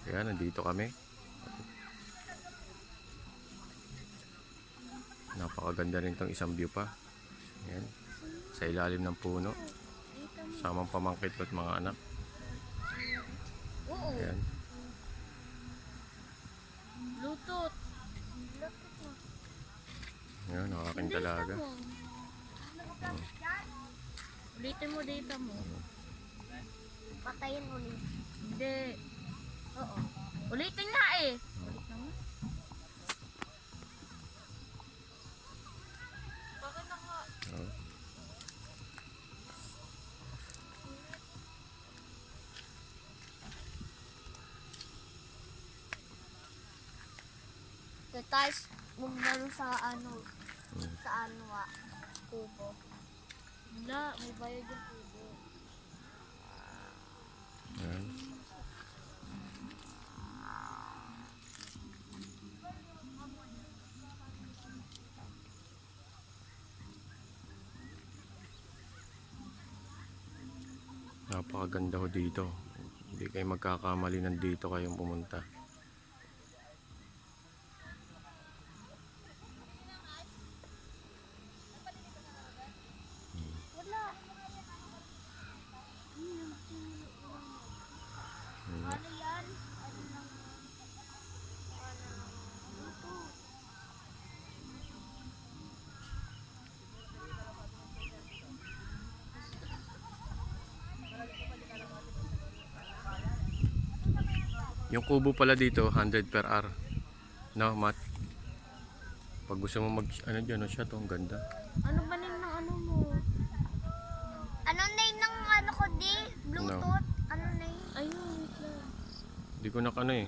Kaya nandito kami. Napakaganda rin itong isang view pa. Ayan. Sa ilalim ng puno. Samang pamangkit ko at mga anak. Ayan. Bluetooth. Ayan, ang aking dalaga. Ulitin mo data mo. Patayin ulit. Hindi. Oo. Ulitin nga eh. Ulit naman. Bakit naka... Oh. Tapos, maglaro sa kubo. Wala. May bayad yung kubo. Ayan. Napakaganda ho dito. Hindi kayo magkakamali, nandito kayong pumunta. Wala. Ano yan? Yung kubo pala dito 100 per hour. No, Matt? Pag gusto mo mag ano diyan, shot, ang ganda. Ano ba name ng ano mo? Ano name ng ano ko di? Bluetooth? Ano name? Ayun, wait lang. Hindi ko na ano eh.